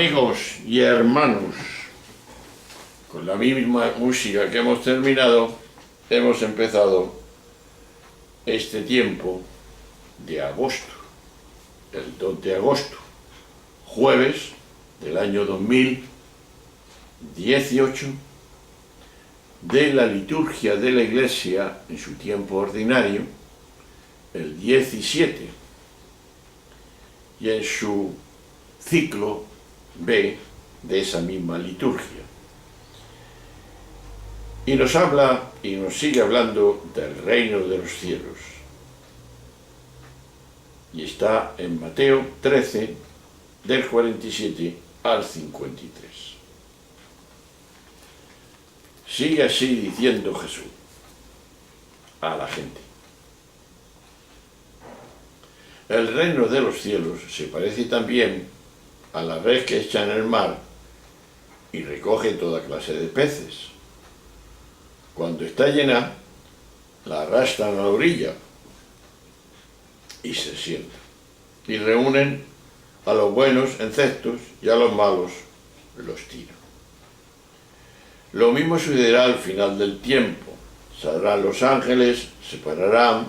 Amigos y hermanos, con la misma música que hemos terminado, hemos empezado este tiempo de agosto, el 2 de agosto, jueves del año 2018, de la liturgia de la Iglesia en su tiempo ordinario, el 17, y en su ciclo B de esa misma liturgia. Y nos habla y nos sigue hablando del reino de los cielos. Y está en Mateo 13, del 47 al 53. Sigue así diciendo Jesús a la gente: el reino de los cielos se parece también a la red que echa en el mar y recoge toda clase de peces. Cuando está llena, la arrastran a la orilla y se sientan, y reúnen a los buenos en cestos y a los malos los tiran. Lo mismo sucederá al final del tiempo. Saldrán los ángeles, separarán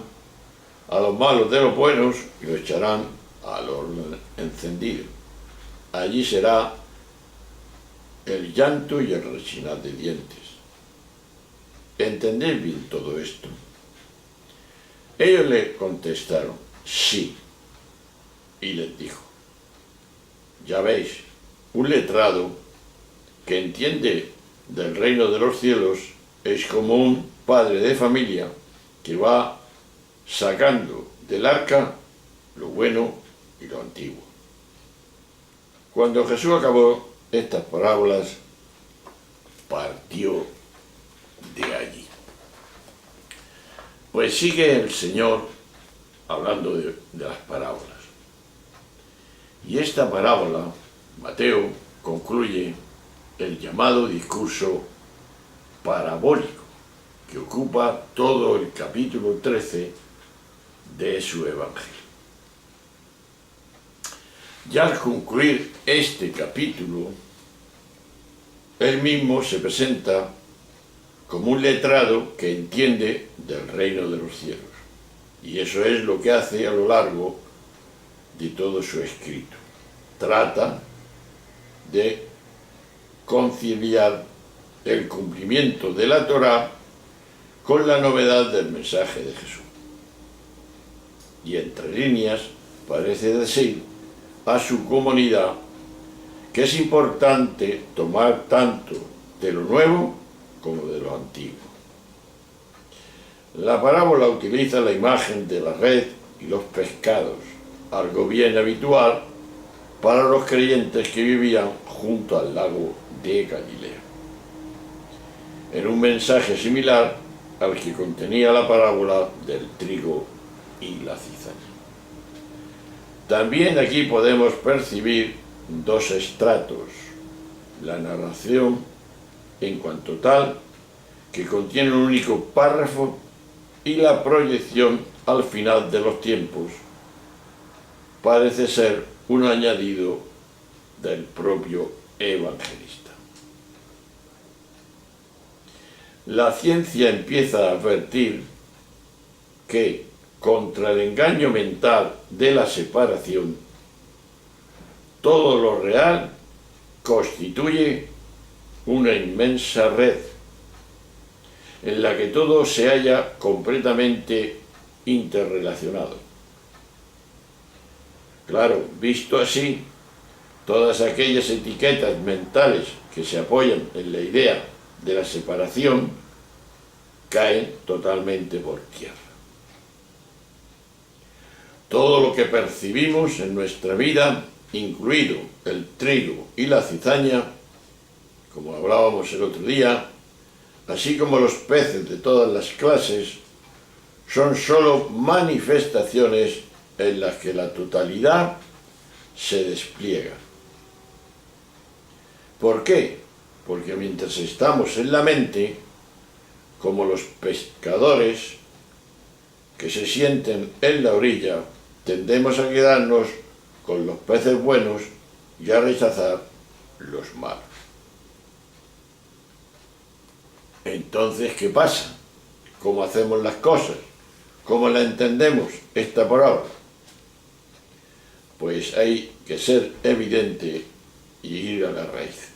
a los malos de los buenos y los echarán al horno encendido. Allí será el llanto y el rechinar de dientes. ¿Entendéis bien todo esto? Ellos le contestaron: sí. Y les dijo: ya veis, un letrado que entiende del reino de los cielos es como un padre de familia que va sacando del arca lo bueno y lo antiguo. Cuando Jesús acabó estas parábolas, partió de allí. Pues sigue el Señor hablando de las parábolas. Y esta parábola, Mateo concluye el llamado discurso parabólico, que ocupa todo el capítulo 13 de su Evangelio. Ya al concluir este capítulo, él mismo se presenta como un letrado que entiende del reino de los cielos. Y eso es lo que hace a lo largo de todo su escrito. Trata de conciliar el cumplimiento de la Torá con la novedad del mensaje de Jesús. Y entre líneas parece decir a su comunidad que es importante tomar tanto de lo nuevo como de lo antiguo. La parábola utiliza la imagen de la red y los pescados, algo bien habitual para los creyentes que vivían junto al lago de Galilea, en un mensaje similar al que contenía la parábola del trigo y la cizaña. También aquí podemos percibir dos estratos: la narración en cuanto tal, que contiene un único párrafo, y la proyección al final de los tiempos. Parece ser un añadido del propio evangelista. La ciencia empieza a advertir que, contra el engaño mental de la separación, todo lo real constituye una inmensa red en la que todo se halla completamente interrelacionado. Claro, visto así, todas aquellas etiquetas mentales que se apoyan en la idea de la separación caen totalmente por tierra. Todo lo que percibimos en nuestra vida, incluido el trigo y la cizaña, como hablábamos el otro día, así como los peces de todas las clases, son sólo manifestaciones en las que la totalidad se despliega. ¿Por qué? Porque mientras estamos en la mente, como los pescadores que se sienten en la orilla, tendemos a quedarnos con los peces buenos y a rechazar los malos. Entonces, ¿qué pasa? ¿Cómo hacemos las cosas? ¿Cómo la entendemos esta palabra? Pues hay que ser evidente y ir a la raíz.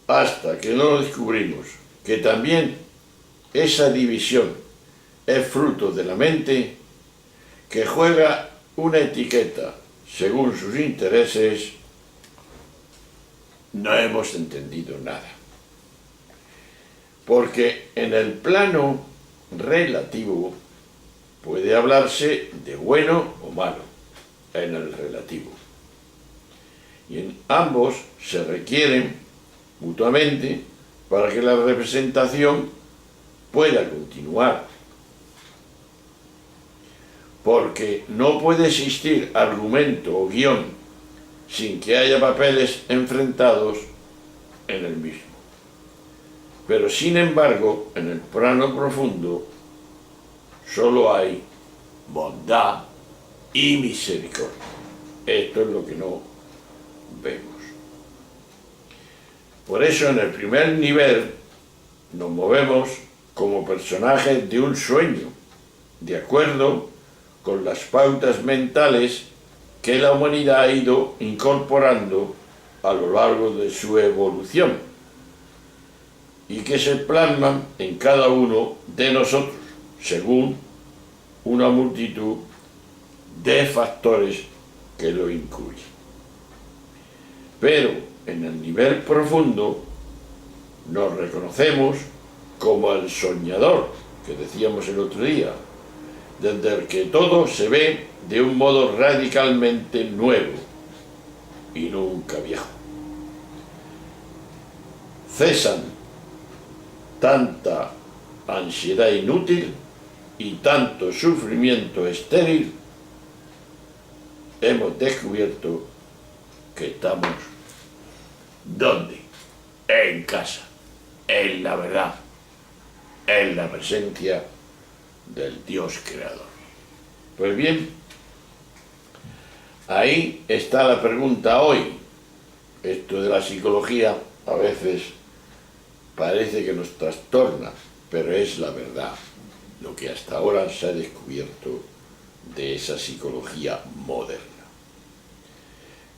Hasta que no descubrimos que también esa división es fruto de la mente, que juega una etiqueta según sus intereses, no hemos entendido nada. Porque en el plano relativo puede hablarse de bueno o malo, en el relativo. Y en ambos se requieren mutuamente para que la representación pueda continuar. Porque no puede existir argumento o guión sin que haya papeles enfrentados en el mismo. Pero sin embargo, en el plano profundo, solo hay bondad y misericordia. Esto es lo que no vemos. Por eso en el primer nivel nos movemos como personajes de un sueño, de acuerdo con las pautas mentales que la humanidad ha ido incorporando a lo largo de su evolución y que se plasman en cada uno de nosotros, según una multitud de factores que lo incluyen. Pero en el nivel profundo nos reconocemos como el soñador, que decíamos el otro día, desde el que todo se ve de un modo radicalmente nuevo y nunca viejo. Cesan tanta ansiedad inútil y tanto sufrimiento estéril. Hemos descubierto que estamos ¿dónde? En casa, en la verdad, en la presencia del Dios creador. Pues bien, ahí está la pregunta hoy. Esto de la psicología a veces parece que nos trastorna, pero es la verdad, lo que hasta ahora se ha descubierto de esa psicología moderna.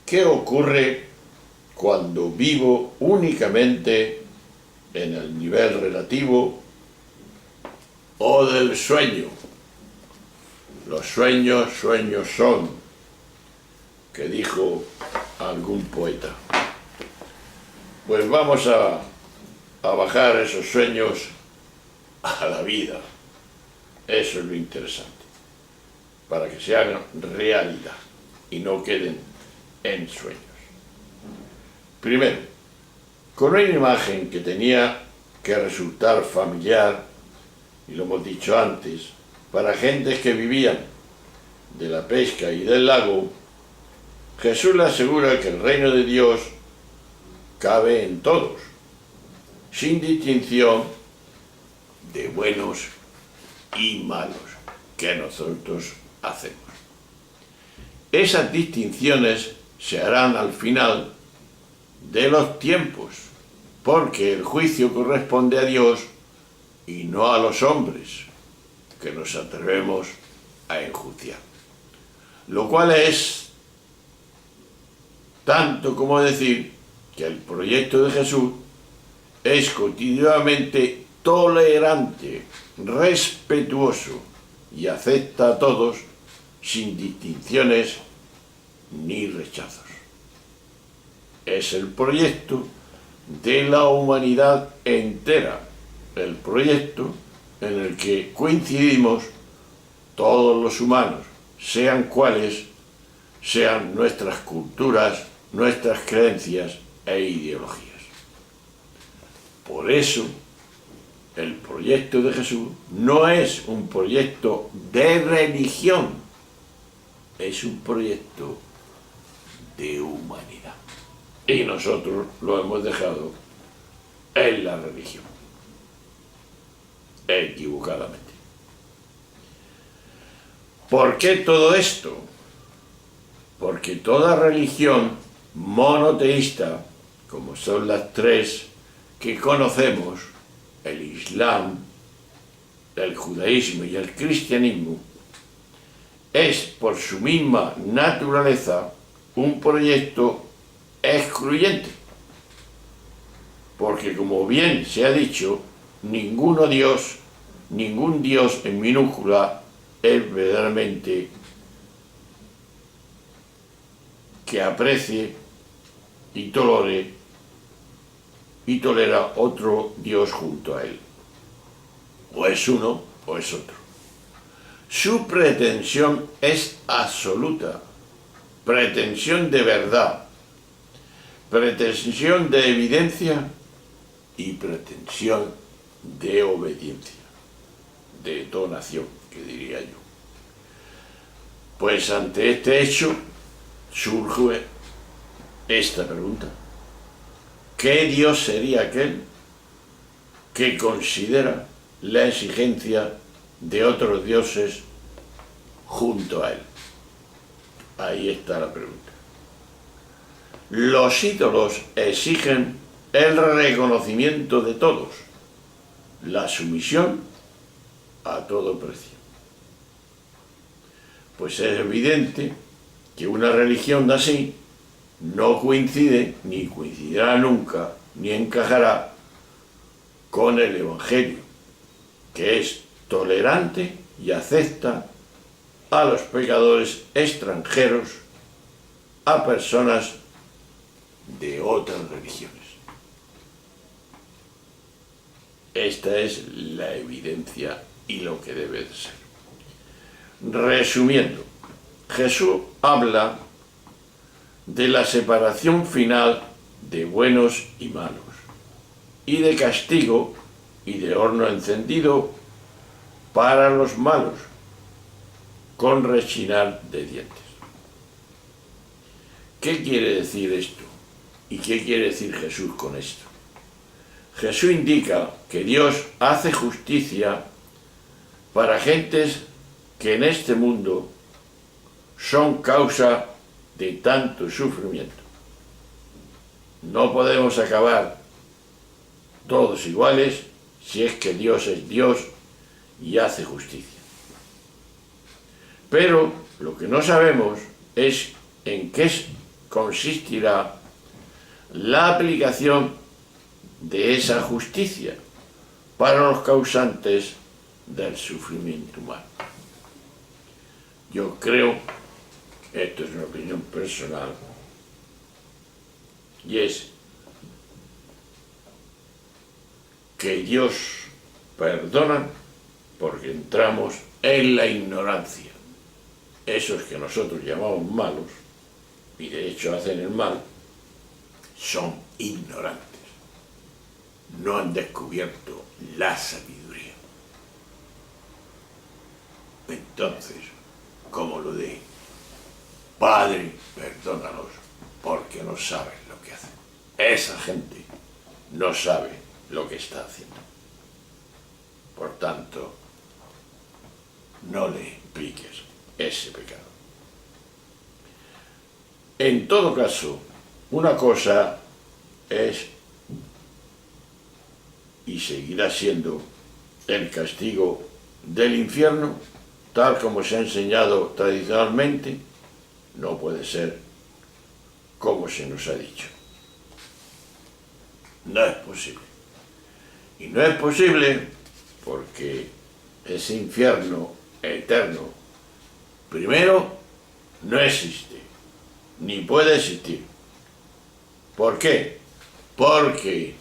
¿Qué ocurre cuando vivo únicamente en el nivel relativo o del sueño? Los sueños son, que dijo algún poeta. Pues vamos a bajar esos sueños a la vida. Eso es lo interesante, para que se hagan realidad y no queden en sueños. Primero, con una imagen que tenía que resultar familiar, y lo hemos dicho antes, para gentes que vivían de la pesca y del lago, Jesús le asegura que el reino de Dios cabe en todos, sin distinción de buenos y malos que nosotros hacemos. Esas distinciones se harán al final de los tiempos, porque el juicio corresponde a Dios y no a los hombres, que nos atrevemos a enjuiciar. Lo cual es tanto como decir que el proyecto de Jesús es continuamente tolerante, respetuoso y acepta a todos sin distinciones ni rechazos. Es el proyecto de la humanidad entera, el proyecto en el que coincidimos todos los humanos, sean cuales sean nuestras culturas, nuestras creencias e ideologías. Por eso, el proyecto de Jesús no es un proyecto de religión, es un proyecto de humanidad. Y nosotros lo hemos dejado en la religión, equivocadamente. ¿Por qué todo esto? Porque toda religión monoteísta, como son las tres que conocemos, el Islam, el judaísmo y el cristianismo, es por su misma naturaleza un proyecto excluyente. Porque como bien se ha dicho, ningún Dios en minúscula es verdaderamente que aprecie y tolera otro Dios junto a él. O es uno o es otro. Su pretensión es absoluta, pretensión de verdad, pretensión de evidencia y pretensión de obediencia, de donación, que diría yo. Pues ante este hecho surge esta pregunta: ¿qué Dios sería aquel que considera la exigencia de otros dioses junto a él? Ahí está la pregunta. Los ídolos exigen el reconocimiento de todos, la sumisión a todo precio. Pues es evidente que una religión así no coincide, ni coincidirá nunca, ni encajará con el Evangelio, que es tolerante y acepta a los pecadores extranjeros, a personas de otras religiones. Esta es la evidencia y lo que debe de ser. Resumiendo, Jesús habla de la separación final de buenos y malos, y de castigo y de horno encendido para los malos, con rechinar de dientes. ¿Qué quiere decir esto? ¿Y qué quiere decir Jesús con esto? Jesús indica que Dios hace justicia para gentes que en este mundo son causa de tanto sufrimiento. No podemos acabar todos iguales si es que Dios es Dios y hace justicia. Pero lo que no sabemos es en qué consistirá la aplicación de esa justicia para los causantes del sufrimiento humano. Yo creo, esto es una opinión personal, y es que Dios perdona porque entramos en la ignorancia. Esos que nosotros llamamos malos, y de hecho hacen el mal, son ignorantes. No han descubierto la sabiduría. Entonces, como lo de Padre, perdónalos porque no saben lo que hacen. Esa gente no sabe lo que está haciendo. Por tanto, no le impliques ese pecado. En todo caso, una cosa es y seguirá siendo el castigo del infierno, tal como se ha enseñado tradicionalmente. No puede ser como se nos ha dicho. No es posible. Y no es posible porque ese infierno eterno, primero, no existe, ni puede existir. ¿Por qué? Porque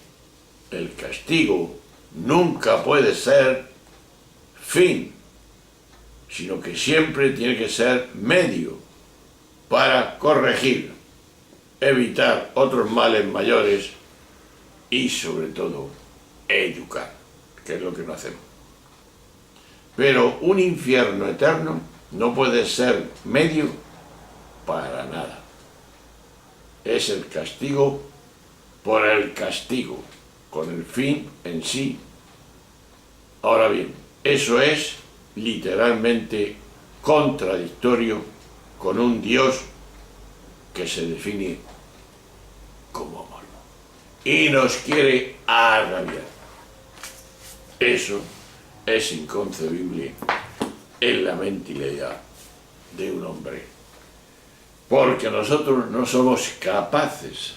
el castigo nunca puede ser fin, sino que siempre tiene que ser medio para corregir, evitar otros males mayores y, sobre todo, educar, que es lo que no hacemos. Pero un infierno eterno no puede ser medio para nada. Es el castigo por el castigo, con el fin en sí. Ahora bien, eso es literalmente contradictorio con un Dios que se define como amarlo. Y nos quiere agraviar. Eso es inconcebible en la mentalidad de un hombre. Porque nosotros no somos capaces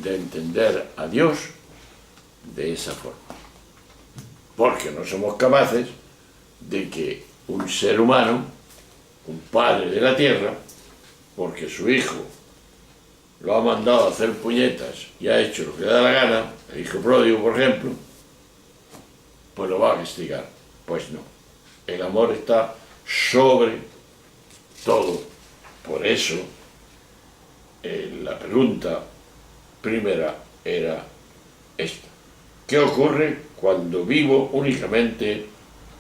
de entender a Dios de esa forma. Porque no somos capaces de que un ser humano, un padre de la tierra, porque su hijo lo ha mandado a hacer puñetas y ha hecho lo que le da la gana, el hijo pródigo, por ejemplo, pues lo va a castigar. Pues no. El amor está sobre todo. Por eso, la pregunta primera era esta. ¿Qué ocurre cuando vivo únicamente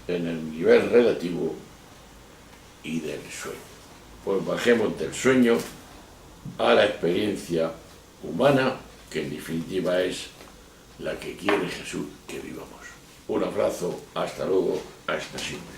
en el nivel relativo y del sueño? Pues bajemos del sueño a la experiencia humana, que en definitiva es la que quiere Jesús que vivamos. Un abrazo, hasta luego, hasta siempre.